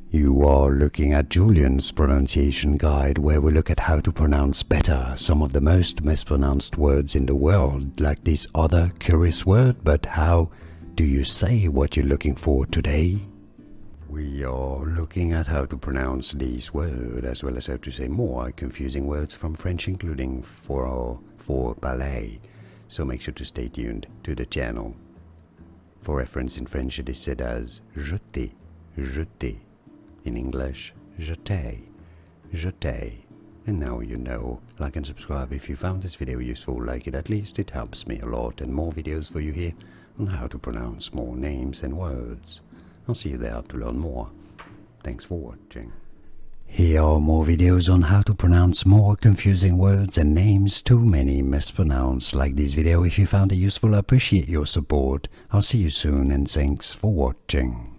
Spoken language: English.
You are looking at Julian's pronunciation guide, where we look at how to pronounce better some of the most mispronounced words in the world, like this other curious word. But how do you say what you're looking for today? We are looking at how to pronounce these words, as well as how to say more confusing words from French, including for ballet. So make sure to stay tuned to the channel. For reference, in French it is said as jeté, jeté. In English, jeté, jeté. And now you know. Like and subscribe if you found this video useful. Like it at least, it helps me a lot. And more videos for you here on how to pronounce more names and words. I'll see you there to learn more. Thanks for watching. Here are more videos on how to pronounce more confusing words and names too many mispronounced. Like this video if you found it useful. I appreciate your support. I'll see you soon and thanks for watching.